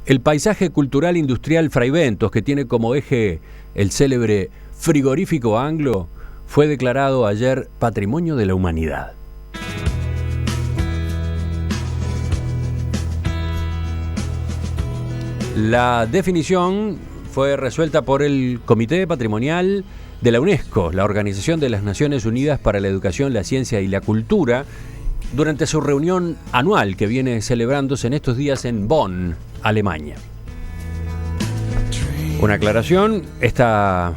El paisaje cultural industrial Fraiventos, que tiene como eje el célebre frigorífico Anglo, fue declarado ayer Patrimonio de la Humanidad. La definición fue resuelta por el Comité Patrimonial de la UNESCO, la Organización de las Naciones Unidas para la Educación, la Ciencia y la Cultura, durante su reunión anual que viene celebrándose en estos días en Bonn, Alemania. Una aclaración, esta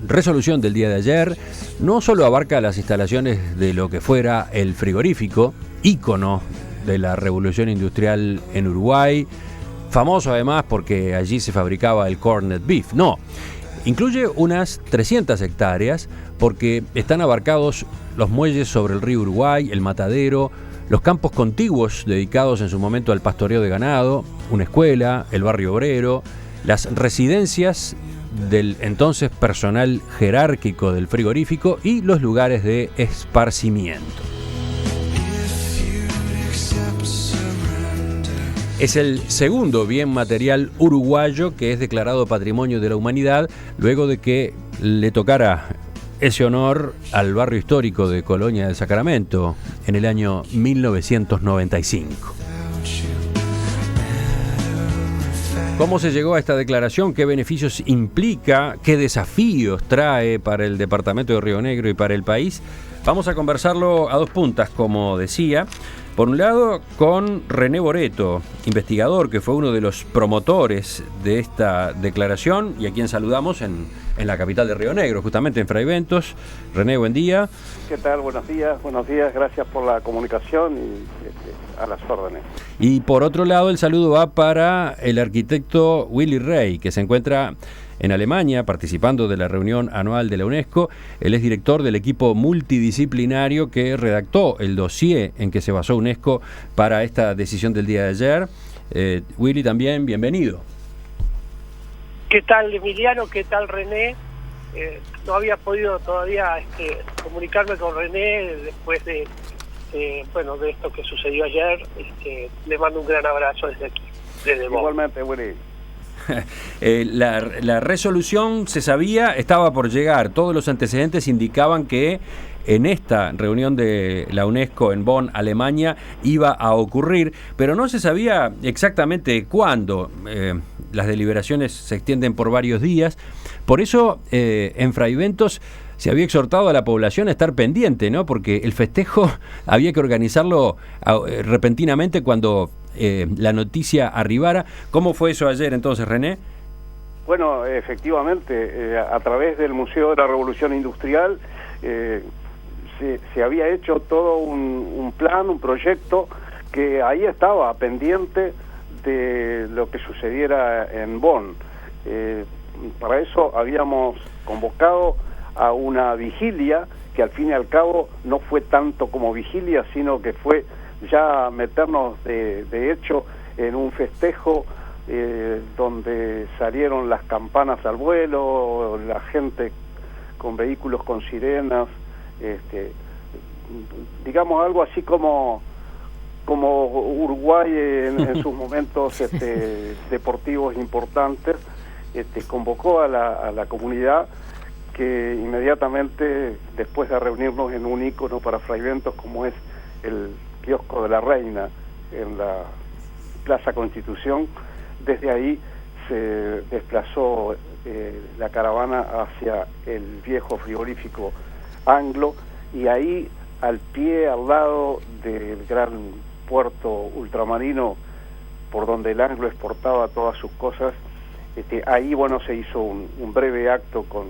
resolución del día de ayer no solo abarca las instalaciones de lo que fuera el frigorífico, ícono de la revolución industrial en Uruguay, famoso además porque allí se fabricaba el corned beef, no, incluye unas 300 hectáreas porque están abarcados los muelles sobre el río Uruguay, el matadero, los campos contiguos dedicados en su momento al pastoreo de ganado, una escuela, el barrio obrero, las residencias del entonces personal jerárquico del frigorífico y los lugares de esparcimiento. Es el segundo bien material uruguayo que es declarado Patrimonio de la Humanidad luego de que le tocara ese honor al barrio histórico de Colonia del Sacramento en el año 1995. ¿Cómo se llegó a esta declaración? ¿Qué beneficios implica? ¿Qué desafíos trae para el departamento de Río Negro y para el país? Vamos a conversarlo a dos puntas, como decía. Por un lado, con René Boreto, investigador que fue uno de los promotores de esta declaración y a quien saludamos en la capital de Río Negro, justamente en Fraiventos. René, buen día. ¿Qué tal? Buenos días, gracias por la comunicación y a las órdenes. Y por otro lado, el saludo va para el arquitecto Willy Rey, que se encuentra en Alemania, participando de la reunión anual de la UNESCO. Él es director del equipo multidisciplinario que redactó el dossier en que se basó UNESCO para esta decisión del día de ayer. Willy, también, bienvenido. ¿Qué tal, Emiliano? ¿Qué tal, René? No había podido todavía comunicarme con René después de esto que sucedió ayer. Le mando un gran abrazo desde aquí, desde Bonn. Igualmente, Willy. La resolución se sabía, estaba por llegar. Todos los antecedentes indicaban que en esta reunión de la UNESCO en Bonn, Alemania, iba a ocurrir, pero no se sabía exactamente cuándo. Las deliberaciones se extienden por varios días. Por eso, en Fraiventos se había exhortado a la población a estar pendiente, ¿no? Porque el festejo había que organizarlo repentinamente cuando la noticia arribara. ¿Cómo fue eso ayer entonces, René? Bueno, efectivamente, a través del Museo de la Revolución Industrial se había hecho todo un plan, un proyecto que ahí estaba pendiente de lo que sucediera en Bonn. Para eso habíamos convocado a una vigilia que al fin y al cabo no fue tanto como vigilia, sino que fue ya meternos de hecho en un festejo donde salieron las campanas al vuelo, la gente con vehículos con sirenas, digamos algo así como Uruguay en sus momentos deportivos importantes, convocó a la comunidad que inmediatamente, después de reunirnos en un ícono para Fraiventos como es el Kiosco de la Reina en la Plaza Constitución, desde ahí se desplazó la caravana hacia el viejo frigorífico Anglo, y ahí al lado del gran puerto ultramarino por donde el Anglo exportaba todas sus cosas, ahí se hizo un breve acto con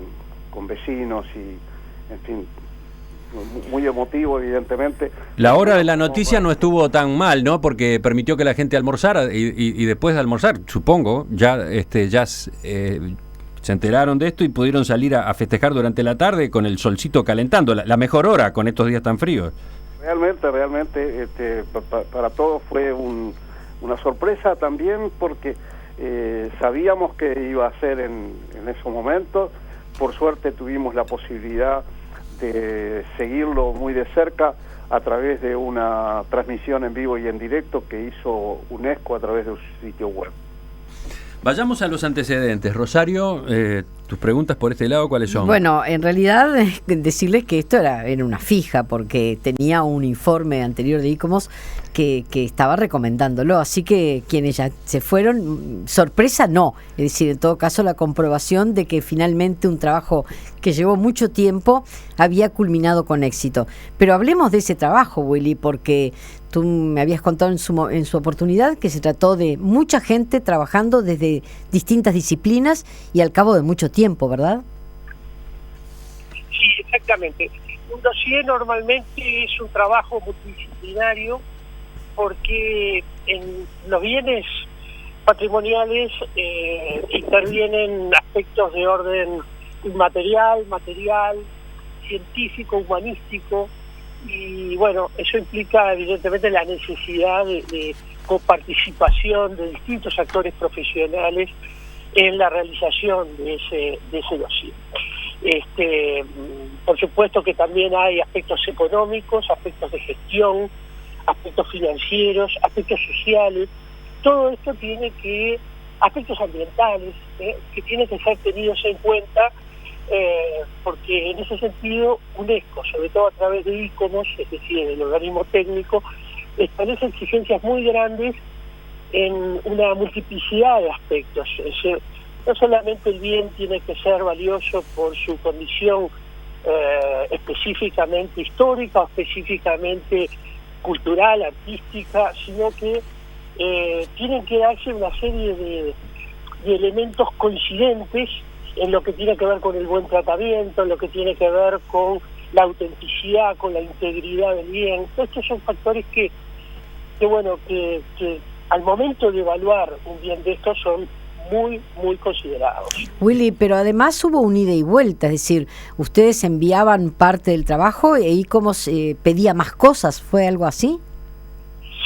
vecinos y, en fin, muy emotivo, evidentemente. La hora de la noticia no estuvo tan mal, ¿no? Porque permitió que la gente almorzara y después de almorzar, supongo, ya se enteraron de esto y pudieron salir a festejar durante la tarde con el solcito calentando, la mejor hora con estos días tan fríos. Realmente, para todos fue una sorpresa también porque sabíamos que iba a ser en esos momentos. Por suerte tuvimos la posibilidad de seguirlo muy de cerca a través de una transmisión en vivo y en directo que hizo UNESCO a través de su sitio web. Vayamos a los antecedentes. Rosario, tus preguntas por este lado, ¿cuáles son? Bueno, en realidad decirles que esto era una fija, porque tenía un informe anterior de ICOMOS que estaba recomendándolo, así que quienes ya se fueron, sorpresa no, es decir, en todo caso la comprobación de que finalmente un trabajo que llevó mucho tiempo había culminado con éxito. Pero hablemos de ese trabajo, Willy, porque tú me habías contado en su oportunidad que se trató de mucha gente trabajando desde distintas disciplinas y al cabo de mucho tiempo, ¿verdad? Sí, exactamente. Un dossier normalmente es un trabajo multidisciplinario porque en los bienes patrimoniales intervienen aspectos de orden inmaterial, material, científico, humanístico, y bueno, eso implica evidentemente la necesidad de coparticipación de distintos actores profesionales en la realización de ese dossier. Por supuesto que también hay aspectos económicos, aspectos de gestión, aspectos financieros, aspectos sociales. Todo esto aspectos ambientales, que tienen que ser tenidos en cuenta, porque en ese sentido UNESCO, sobre todo a través de ICOMOS, es decir, el organismo técnico, establece exigencias muy grandes en una multiplicidad de aspectos. Es decir, no solamente el bien tiene que ser valioso por su condición específicamente histórica o específicamente cultural, artística, sino que tienen que darse una serie de elementos coincidentes en lo que tiene que ver con el buen tratamiento, en lo que tiene que ver con la autenticidad, con la integridad del bien. Estos son factores que al momento de evaluar un bien de estos son muy, muy considerados. Willy, pero además hubo un ida y vuelta, es decir, ustedes enviaban parte del trabajo y ICOMOS pedía más cosas, ¿fue algo así?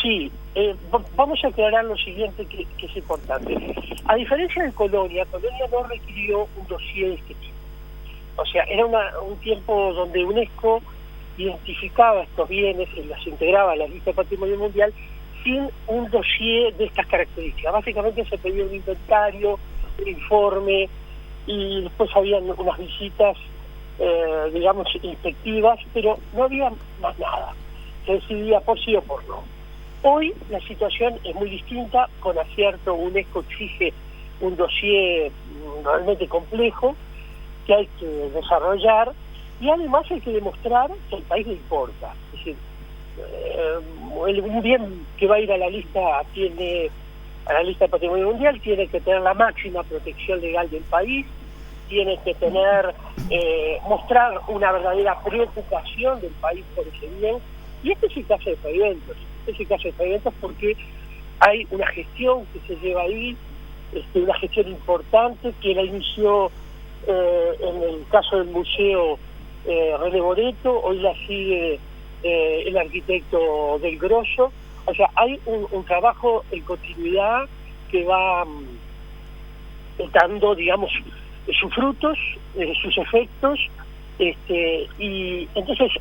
Sí, vamos a aclarar lo siguiente que es importante. A diferencia de Colonia no requirió un dossier de este tipo. O sea, era un tiempo donde UNESCO identificaba estos bienes y los integraba a la lista de patrimonio mundial sin un dossier de estas características. Básicamente se pedía un inventario, un informe, y después habían unas visitas, inspectivas, pero no había más nada. Se decidía por sí o por no. Hoy la situación es muy distinta. Con acierto UNESCO exige un dossier realmente complejo que hay que desarrollar, y además hay que demostrar que al país le importa. Es decir, un bien que va a ir a la lista de patrimonio mundial tiene que tener la máxima protección legal del país, tiene que mostrar una verdadera preocupación del país por ese bien, y este es el caso de Pavimentos, porque hay una gestión que se lleva ahí, una gestión importante que la inició en el caso del museo René Boreto, hoy la sigue el arquitecto Del Grosso. O sea, hay un trabajo en continuidad que va dando, sus frutos, sus efectos, y entonces,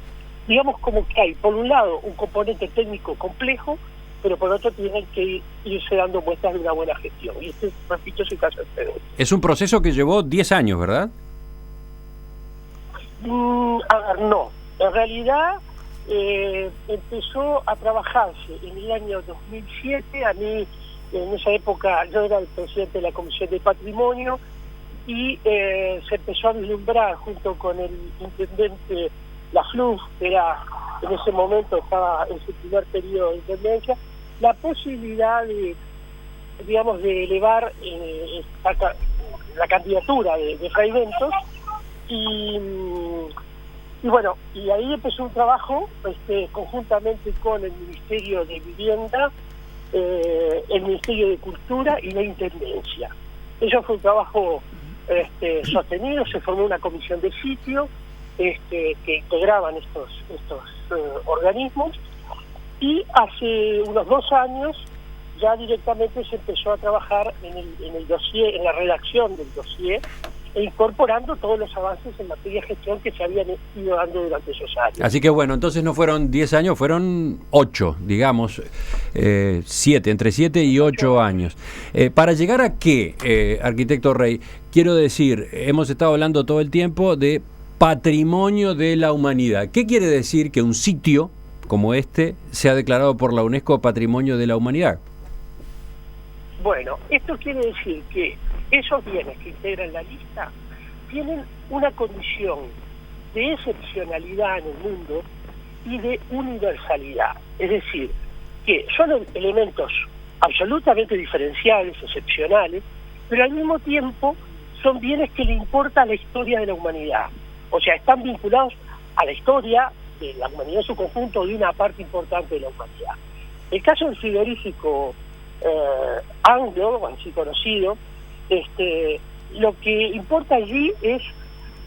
como que hay, por un lado, un componente técnico complejo, pero por otro tienen que irse dando muestras de una buena gestión. Y repito, es el caso de Perú. Es un proceso que llevó 10 años, ¿verdad? No. En realidad, empezó a trabajarse en el año 2007. A mí, en esa época, yo era el presidente de la Comisión de Patrimonio, y se empezó a vislumbrar junto con el intendente Lafluf, que era en ese momento estaba en su primer periodo de intendencia, la posibilidad de elevar la candidatura de Pavimentos, y ahí empezó un trabajo conjuntamente con el Ministerio de Vivienda, el Ministerio de Cultura y la Intendencia. Eso fue un trabajo sostenido. Se formó una comisión de sitio que integraban estos organismos, y hace unos 2 años ya directamente se empezó a trabajar en el dossier, en la redacción del dossier, e incorporando todos los avances en materia de gestión que se habían ido dando durante esos años. Así que bueno, entonces no fueron 10 años, fueron 8, digamos, 7, entre 7 y 8 años. ¿Para llegar a qué, arquitecto Rey? Quiero decir, hemos estado hablando todo el tiempo de patrimonio de la humanidad. ¿Qué quiere decir que un sitio como este sea declarado por la UNESCO Patrimonio de la Humanidad? Bueno, esto quiere decir que esos bienes que integran la lista tienen una condición de excepcionalidad en el mundo y de universalidad. Es decir, que son elementos absolutamente diferenciales, excepcionales, pero al mismo tiempo son bienes que le importa a la historia de la humanidad. O sea, están vinculados a la historia de la humanidad en su conjunto, de una parte importante de la humanidad. El caso del frigorífico anglo, así conocido, lo que importa allí es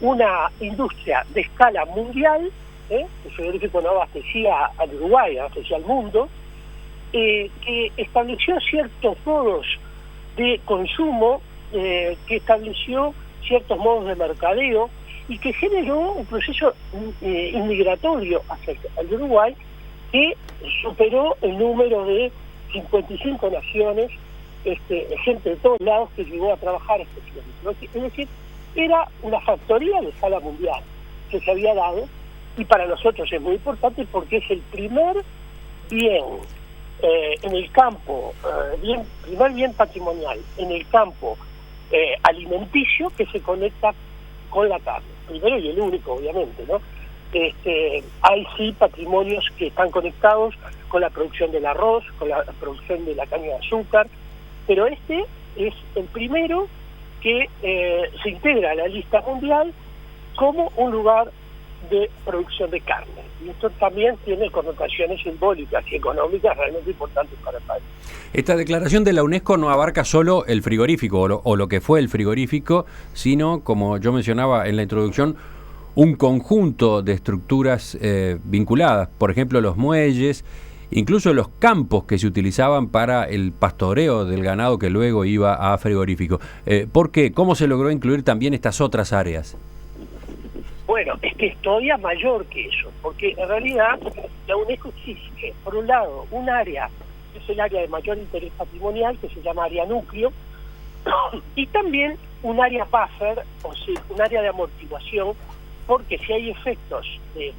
una industria de escala mundial, el frigorífico no abastecía al Uruguay, abastecía al mundo, que estableció ciertos modos de consumo, que estableció ciertos modos de mercadeo y que generó un proceso inmigratorio hacia el Uruguay que superó el número de 55 naciones, gente de todos lados que llegó a trabajar este frigorífico. Es decir, era una factoría de escala mundial que se había dado, y para nosotros es muy importante porque es el primer bien en el campo, primer bien patrimonial en el campo alimenticio que se conecta con la carne. Primero y el único, obviamente, ¿no? Hay sí patrimonios que están conectados con la producción del arroz, con la producción de la caña de azúcar, pero este es el primero que se integra a la lista mundial como un lugar de producción de carne. Y esto también tiene connotaciones simbólicas y económicas realmente importantes para el país. Esta declaración de la UNESCO no abarca solo el frigorífico o lo que fue el frigorífico, sino, como yo mencionaba en la introducción, un conjunto de estructuras vinculadas, por ejemplo, los muelles, incluso los campos que se utilizaban para el pastoreo del ganado que luego iba a frigorífico. ¿Por qué? ¿Cómo se logró incluir también estas otras áreas? Bueno, es que es todavía mayor que eso, porque en realidad la UNESCO exige, por un lado, un área, que es el área de mayor interés patrimonial, que se llama área núcleo, y también un área buffer, o sea, un área de amortiguación, porque si hay efectos de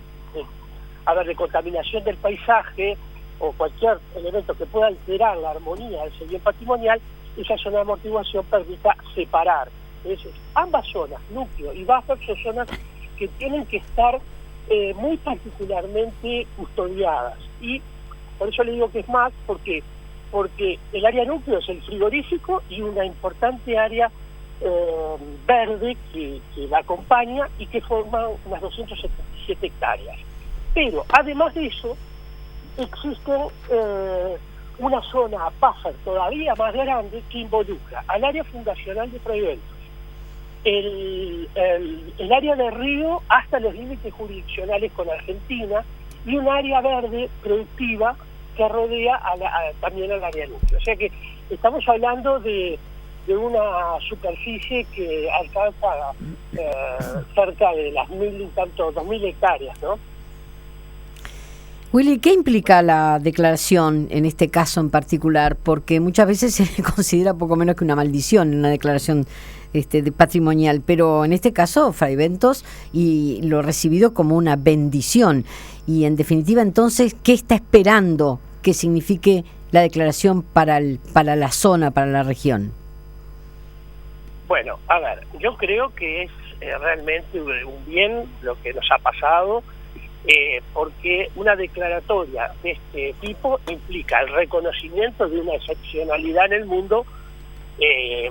contaminación del paisaje o cualquier elemento que pueda alterar la armonía de ese bien patrimonial, esa zona de amortiguación permita separar. Entonces, ambas zonas, núcleo y buffer, son zonas que tienen que estar muy particularmente custodiadas. Y por eso le digo que es más, porque el área núcleo es el frigorífico y una importante área verde que la acompaña y que forma unas 277 hectáreas. Pero además de eso, existe una zona buffer todavía más grande que involucra al área fundacional de Fray Bentos, el área de río hasta los límites jurisdiccionales con Argentina, y un área verde productiva que rodea también al área núcleo. O sea que estamos hablando de una superficie que alcanza cerca de las 2.000 hectáreas, ¿no? Willy, ¿qué implica la declaración en este caso en particular? Porque muchas veces se considera poco menos que una maldición una declaración de patrimonial, pero en este caso Fray Bentos y lo recibido como una bendición. Y en definitiva, entonces, ¿qué está esperando que signifique la declaración para la zona, para la región? Bueno, a ver, yo creo que es realmente un bien lo que nos ha pasado, porque una declaratoria de este tipo implica el reconocimiento de una excepcionalidad en el mundo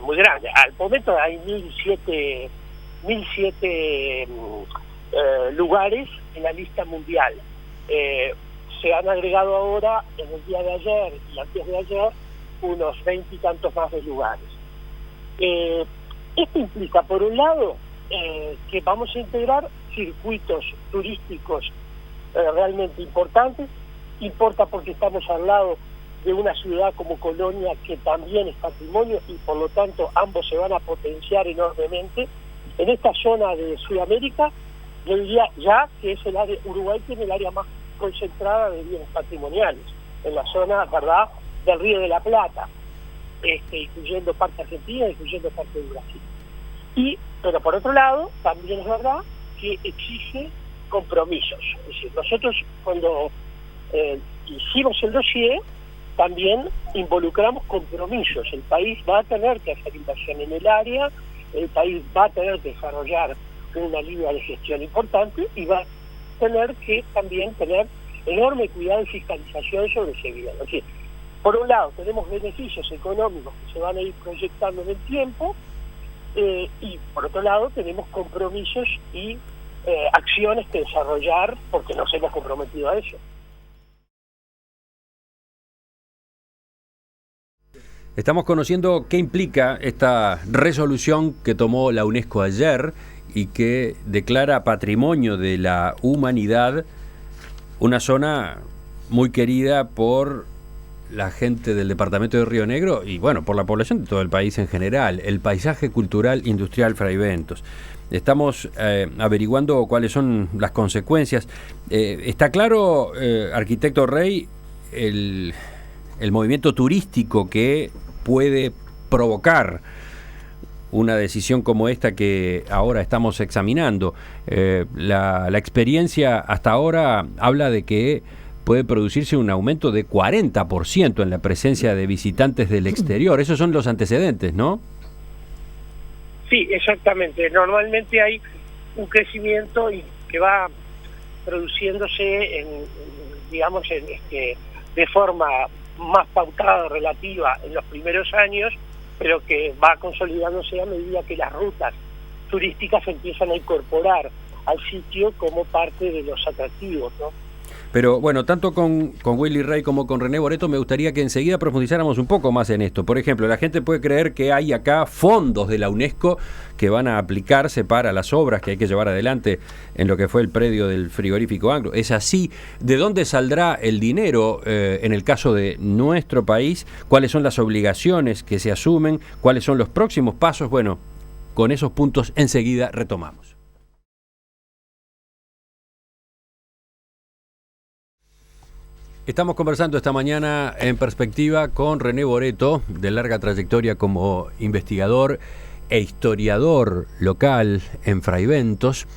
muy grande. Al momento hay 1.007 lugares en la lista mundial. Se han agregado ahora, en el día de ayer y antes de ayer, unos 20 y tantos más de lugares. Esto implica, por un lado, que vamos a integrar circuitos turísticos realmente importantes. Importa porque estamos al lado de una ciudad como Colonia, que también es patrimonio, y por lo tanto ambos se van a potenciar enormemente. En esta zona de Sudamérica, yo diría ya que es el área, Uruguay tiene el área más concentrada de bienes patrimoniales, en la zona, ¿verdad?, del Río de la Plata, incluyendo parte argentina, incluyendo parte de Brasil. Pero por otro lado, también es verdad que exige compromisos. Es decir, nosotros cuando hicimos el dossier, también involucramos compromisos. El país va a tener que hacer inversión en el área, el país va a tener que desarrollar una línea de gestión importante y va a tener que también tener enorme cuidado y fiscalización sobre ese bien. Es decir, por un lado tenemos beneficios económicos que se van a ir proyectando en el tiempo, y por otro lado tenemos compromisos y acciones que desarrollar porque nos hemos comprometido a eso. Estamos conociendo qué implica esta resolución que tomó la UNESCO ayer y que declara Patrimonio de la Humanidad una zona muy querida por la gente del departamento de Río Negro y, bueno, por la población de todo el país en general, el paisaje cultural industrial Fraiventos. Estamos averiguando cuáles son las consecuencias. Está claro, arquitecto Rey, el movimiento turístico que puede provocar una decisión como esta que ahora estamos examinando. La experiencia hasta ahora habla de que puede producirse un aumento de 40% en la presencia de visitantes del exterior. Esos son los antecedentes, ¿no? Sí, exactamente. Normalmente hay un crecimiento que va produciéndose de forma más pautada, relativa en los primeros años, pero que va consolidándose a medida que las rutas turísticas empiezan a incorporar al sitio como parte de los atractivos, ¿no? Pero bueno, tanto con Willy Rey como con René Boreto me gustaría que enseguida profundizáramos un poco más en esto. Por ejemplo, la gente puede creer que hay acá fondos de la UNESCO que van a aplicarse para las obras que hay que llevar adelante en lo que fue el predio del frigorífico Anglo. ¿Es así? ¿De dónde saldrá el dinero en el caso de nuestro país? ¿Cuáles son las obligaciones que se asumen? ¿Cuáles son los próximos pasos? Bueno, con esos puntos enseguida retomamos. Estamos conversando esta mañana en Perspectiva con René Boreto, de larga trayectoria como investigador e historiador local en Fraiventos,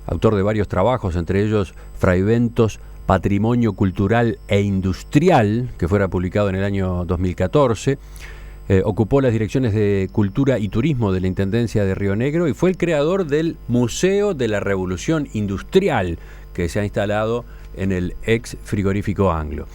autor de varios trabajos, entre ellos Fraiventos, Patrimonio Cultural e Industrial, que fuera publicado en el año 2014. Ocupó las direcciones de Cultura y Turismo de la Intendencia de Río Negro y fue el creador del Museo de la Revolución Industrial, que se ha instalado en el ex frigorífico Anglo.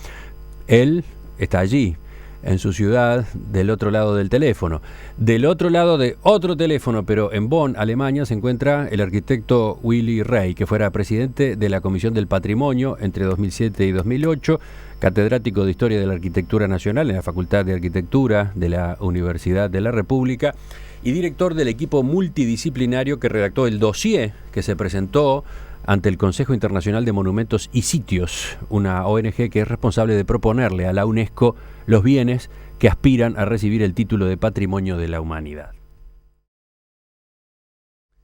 Él está allí, en su ciudad, del otro lado del teléfono. Del otro lado de otro teléfono, pero en Bonn, Alemania, se encuentra el arquitecto Willy Rey, que fuera presidente de la Comisión del Patrimonio entre 2007 y 2008, catedrático de Historia de la Arquitectura Nacional en la Facultad de Arquitectura de la Universidad de la República y director del equipo multidisciplinario que redactó el dossier que se presentó ante el Consejo Internacional de Monumentos y Sitios, una ONG que es responsable de proponerle a la UNESCO los bienes que aspiran a recibir el título de Patrimonio de la Humanidad.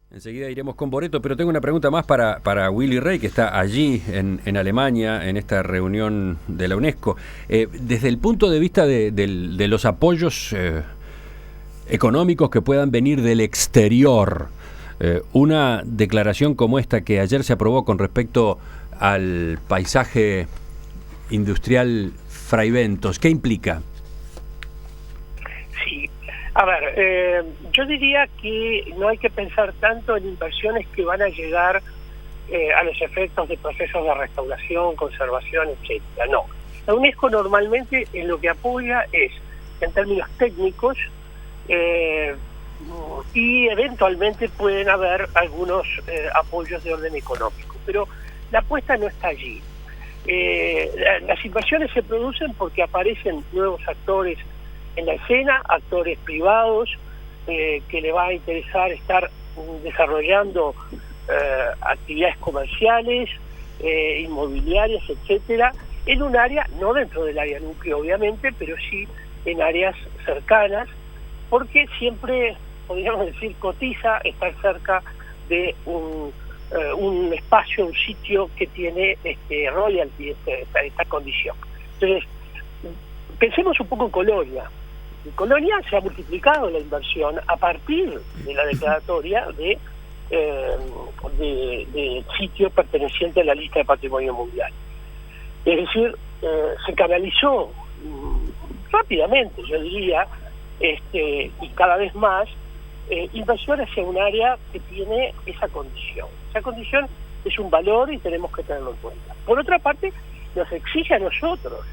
Enseguida iremos con Boreto, pero tengo una pregunta más para Willy Rey, que está allí en Alemania, en esta reunión de la UNESCO. Desde el punto de vista de los apoyos económicos que puedan venir del exterior, una declaración como esta que ayer se aprobó con respecto al paisaje industrial Fraiventos, ¿qué implica? Sí, a ver, yo diría que no hay que pensar tanto en inversiones que van a llegar a los efectos de procesos de restauración, conservación, etcétera. No, la UNESCO normalmente en lo que apoya es, en términos técnicos, y eventualmente pueden haber algunos apoyos de orden económico, pero la apuesta no está allí. Las inversiones se producen porque aparecen nuevos actores en la escena, actores privados que le va a interesar estar desarrollando actividades comerciales, inmobiliarias, etcétera, en un área, no dentro del área núcleo obviamente, pero sí en áreas cercanas, porque siempre, podríamos decir, cotiza estar cerca de un espacio, un sitio que tiene royalty, esta condición. Entonces, pensemos un poco en Colonia. En Colonia se ha multiplicado la inversión a partir de la declaratoria de sitio perteneciente a la lista de Patrimonio Mundial. Es decir, se canalizó rápidamente, yo diría, y cada vez más, inversión hacia un área que tiene esa condición. Esa condición es un valor y tenemos que tenerlo en cuenta. Por otra parte, nos exige a nosotros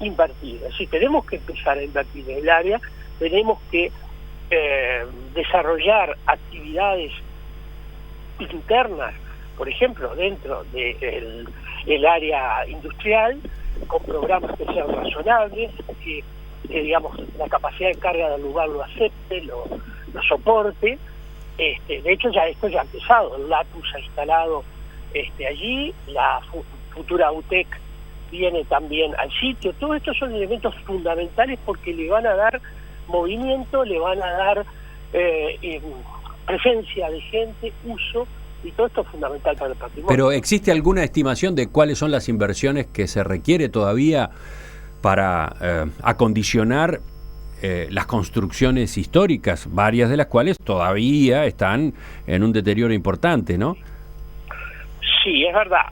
invertir, es decir, tenemos que empezar a invertir en el área, tenemos que desarrollar actividades internas, por ejemplo, dentro del área industrial, con programas que sean razonables, que digamos la capacidad de carga del lugar lo acepte, lo soporte. De hecho esto ya ha empezado, el LATUS ha instalado allí, la futura UTEC viene también al sitio. Todos estos son elementos fundamentales porque le van a dar movimiento, le van a dar presencia de gente, uso, y todo esto es fundamental para el patrimonio. Pero ¿existe alguna estimación de cuáles son las inversiones que se requiere todavía para acondicionar las construcciones históricas, varias de las cuales todavía están en un deterioro importante, ¿no? Sí, es verdad,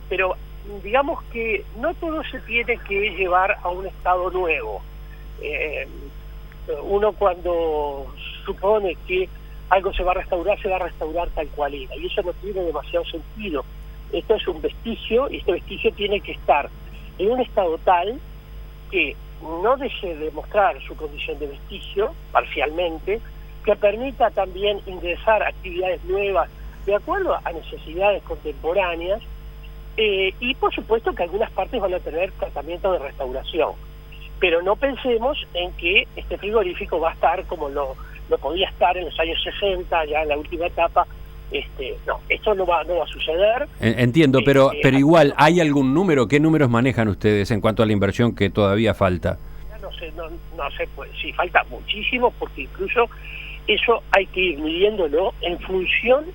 pero digamos que no todo se tiene que llevar a un estado nuevo. Uno cuando supone que algo se va a restaurar tal cual era, y eso no tiene demasiado sentido. Esto es un vestigio, y este vestigio tiene que estar en un estado tal que no deje de mostrar su condición de vestigio, parcialmente, que permita también ingresar actividades nuevas de acuerdo a necesidades contemporáneas, y por supuesto que algunas partes van a tener tratamiento de restauración. Pero no pensemos en que este frigorífico va a estar como lo podía estar en los años 60, ya en la última etapa. No, esto no va a suceder. Entiendo, pero igual, ¿hay algún número? ¿Qué números manejan ustedes en cuanto a la inversión que todavía falta? No sé, pues sí, falta muchísimo, porque incluso eso hay que ir midiéndolo en función,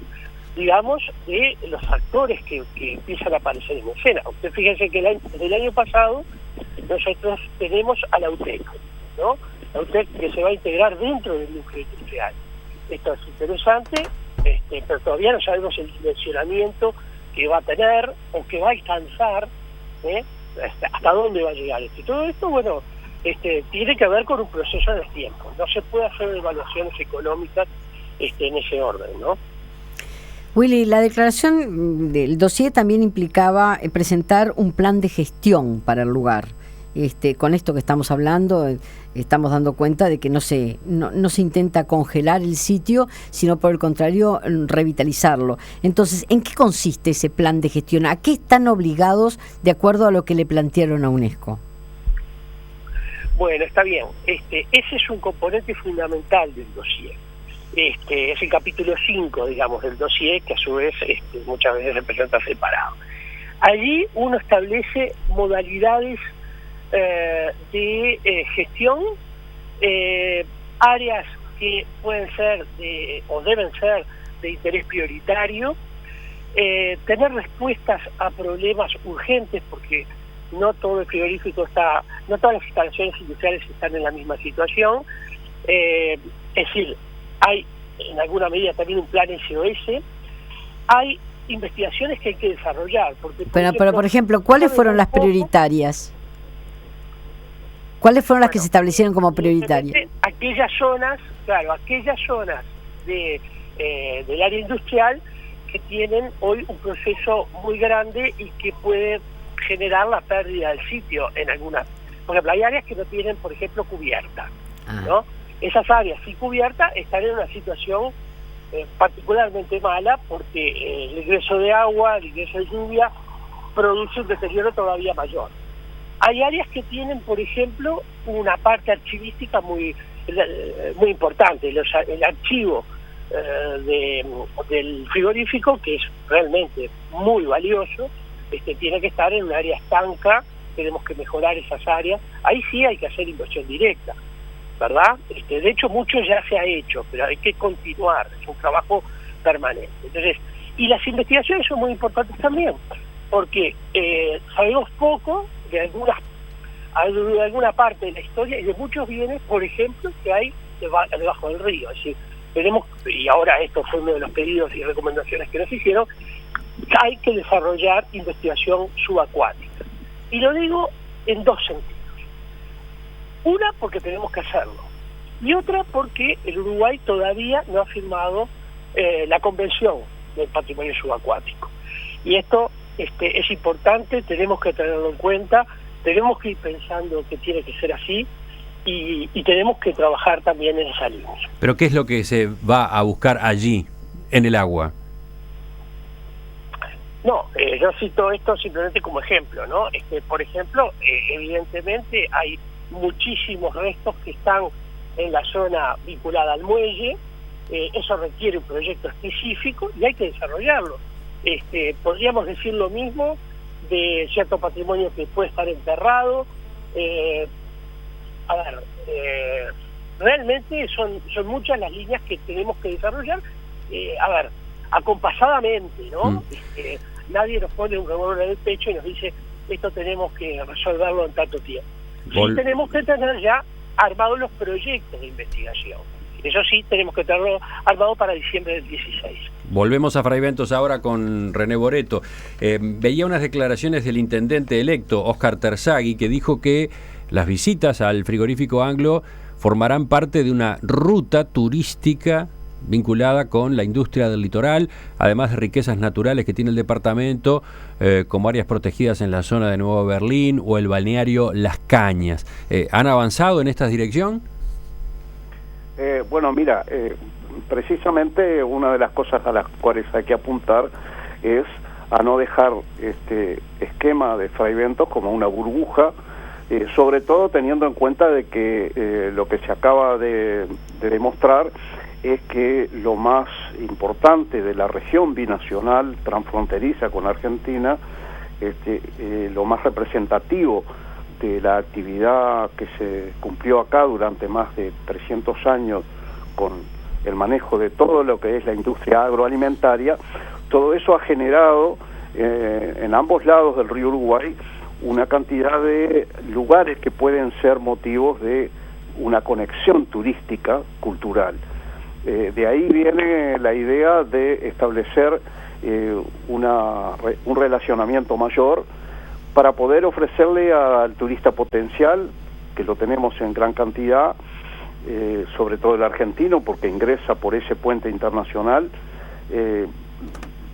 digamos, de los actores que empiezan a aparecer en escena. Usted fíjense que el año pasado nosotros tenemos a la UTEC, ¿no? La UTEC que se va a integrar dentro del núcleo industrial. Esto es interesante, pero todavía no sabemos el dimensionamiento que va a tener o que va a alcanzar, hasta dónde va a llegar esto. Y todo esto, bueno, tiene que ver con un proceso de tiempo. No se puede hacer evaluaciones económicas en ese orden, ¿no? Willy, la declaración del dossier también implicaba presentar un plan de gestión para el lugar. Con esto que estamos hablando, estamos dando cuenta de que no se intenta congelar el sitio, sino por el contrario, revitalizarlo. Entonces, ¿en qué consiste ese plan de gestión? ¿A qué están obligados de acuerdo a lo que le plantearon a UNESCO? Bueno, está bien. Ese es un componente fundamental del dossier. Es el capítulo 5, digamos, del dossier, que a su vez muchas veces se presenta separado. Allí uno establece modalidades de gestión, áreas que pueden ser o deben ser de interés prioritario, tener respuestas a problemas urgentes, porque no todo el frigorífico no todas las instalaciones industriales están en la misma situación. Es decir, hay en alguna medida también un plan SOS, hay investigaciones que hay que desarrollar. Porque, pero por ejemplo, ¿cuáles fueron las prioritarias? ¿Cuáles fueron las que se establecieron como prioritarias? Aquellas zonas del área industrial que tienen hoy un proceso muy grande y que puede generar la pérdida del sitio en algunas. Por ejemplo, hay áreas que no tienen, por ejemplo, cubierta, ¿no? Esas áreas sin cubierta están en una situación particularmente mala, porque el ingreso de agua, el ingreso de lluvia produce un deterioro todavía mayor. Hay áreas que tienen, por ejemplo, una parte archivística muy importante. El archivo del frigorífico, que es realmente muy valioso, tiene que estar en un área estanca. Tenemos que mejorar esas áreas. Ahí sí hay que hacer inversión directa, ¿verdad? De hecho, mucho ya se ha hecho, pero hay que continuar. Es un trabajo permanente. Entonces, y las investigaciones son muy importantes también, porque sabemos poco de alguna parte de la historia y de muchos bienes, por ejemplo, que hay debajo del río. Es decir, tenemos, y ahora esto fue uno de los pedidos y recomendaciones que nos hicieron, hay que desarrollar investigación subacuática. Y lo digo en dos sentidos. Una, porque tenemos que hacerlo. Y otra, porque el Uruguay todavía no ha firmado la Convención del Patrimonio Subacuático. Y esto es importante, tenemos que tenerlo en cuenta, tenemos que ir pensando que tiene que ser así y tenemos que trabajar también en esa línea. ¿Pero qué es lo que se va a buscar allí, en el agua? No, yo cito esto simplemente como ejemplo, ¿no? Por ejemplo, evidentemente hay muchísimos restos que están en la zona vinculada al muelle, eso requiere un proyecto específico y hay que desarrollarlo. Podríamos decir lo mismo de cierto patrimonio que puede estar enterrado. Realmente son muchas las líneas que tenemos que desarrollar, acompasadamente, ¿no? Nadie nos pone un revólver en el pecho y nos dice esto tenemos que resolverlo en tanto tiempo. Sí tenemos que tener ya armados los proyectos de investigación. Eso sí, tenemos que tenerlo armado para diciembre del 16. Volvemos a Fraiventos ahora con René Boreto. Veía unas declaraciones del intendente electo, Óscar Terzaghi, que dijo que las visitas al frigorífico Anglo formarán parte de una ruta turística vinculada con la industria del litoral, además de riquezas naturales que tiene el departamento, como áreas protegidas en la zona de Nuevo Berlín o el balneario Las Cañas. ¿Han avanzado en esta dirección? Bueno, mira, precisamente una de las cosas a las cuales hay que apuntar es a no dejar este esquema de Fraiventos como una burbuja, sobre todo teniendo en cuenta de que lo que se acaba de demostrar es que lo más importante de la región binacional transfronteriza con Argentina, lo más representativo de la actividad que se cumplió acá durante más de 300 años con el manejo de todo lo que es la industria agroalimentaria, todo eso ha generado en ambos lados del río Uruguay una cantidad de lugares que pueden ser motivos de una conexión turística cultural. De ahí viene la idea de establecer un relacionamiento mayor para poder ofrecerle al turista potencial, que lo tenemos en gran cantidad, sobre todo el argentino, porque ingresa por ese puente internacional,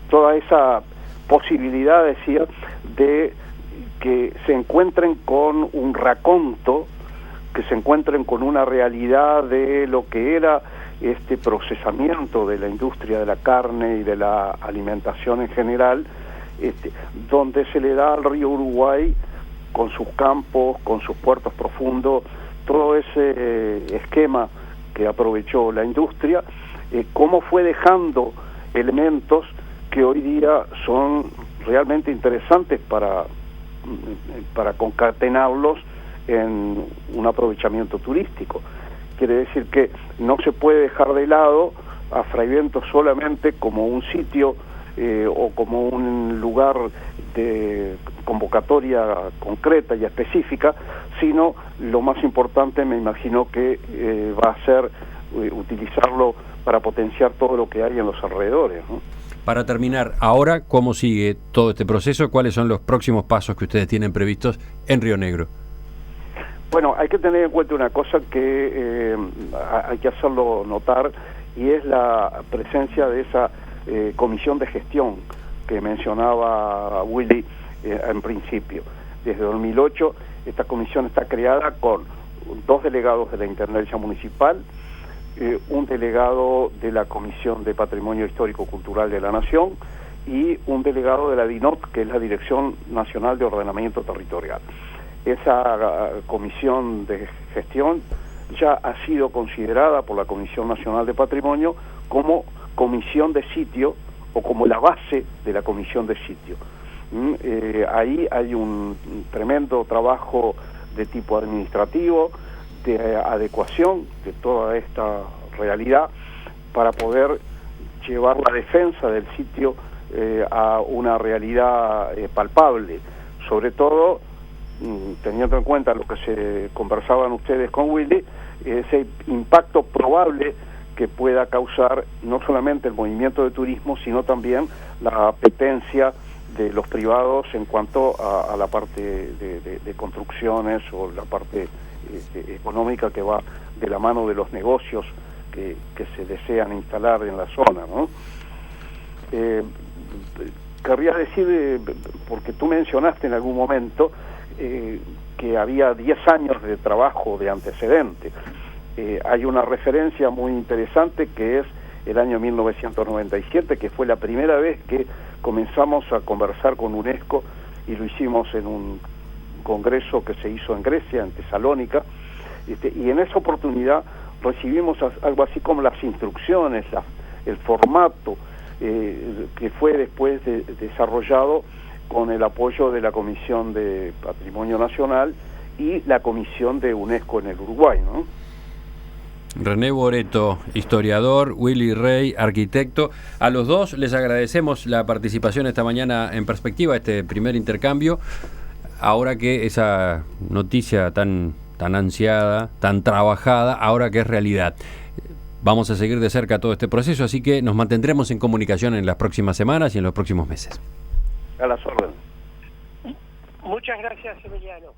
toda esa posibilidad, decía, de que se encuentren con un raconto, que se encuentren con una realidad de lo que era este procesamiento de la industria de la carne y de la alimentación en general, donde se le da al río Uruguay, con sus campos, con sus puertos profundos, todo ese esquema que aprovechó la industria, cómo fue dejando elementos que hoy día son realmente interesantes para concatenarlos en un aprovechamiento turístico. Quiere decir que no se puede dejar de lado a Fraiventos solamente como un sitio o como un lugar de convocatoria concreta y específica, sino lo más importante, me imagino que va a ser utilizarlo para potenciar todo lo que hay en los alrededores, ¿no? Para terminar, ahora, ¿cómo sigue todo este proceso? ¿Cuáles son los próximos pasos que ustedes tienen previstos en Río Negro? Bueno, hay que tener en cuenta una cosa que hay que hacerlo notar, y es la presencia de esa comisión de gestión que mencionaba Willy en principio. Desde 2008 esta comisión está creada con 2 delegados de la Intendencia Municipal, un delegado de la Comisión de Patrimonio Histórico Cultural de la Nación y un delegado de la DINOT, que es la Dirección Nacional de Ordenamiento Territorial. Esa comisión de gestión ya ha sido considerada por la Comisión Nacional de Patrimonio como comisión de sitio o como la base de la comisión de sitio. Ahí hay un tremendo trabajo de tipo administrativo, de adecuación de toda esta realidad para poder llevar la defensa del sitio a una realidad palpable, sobre todo teniendo en cuenta lo que se conversaban ustedes con Willy, ese impacto probable que pueda causar no solamente el movimiento de turismo, sino también la apetencia de los privados en cuanto a la parte de construcciones o la parte económica que va de la mano de los negocios que se desean instalar en la zona, ¿no? Querría decir, porque tú mencionaste en algún momento que había 10 años de trabajo de antecedente. Hay una referencia muy interesante que es el año 1997, que fue la primera vez que comenzamos a conversar con UNESCO, y lo hicimos en un congreso que se hizo en Grecia, en Tesalónica, y en esa oportunidad recibimos algo así como las instrucciones, el formato que fue después desarrollado con el apoyo de la Comisión de Patrimonio Nacional y la Comisión de UNESCO en el Uruguay, ¿no? René Boreto, historiador, Willy Rey, arquitecto. A los dos les agradecemos la participación esta mañana en Perspectiva, este primer intercambio, ahora que esa noticia tan ansiada, tan trabajada, ahora que es realidad. Vamos a seguir de cerca todo este proceso, así que nos mantendremos en comunicación en las próximas semanas y en los próximos meses. A las órdenes. Muchas gracias, Emiliano.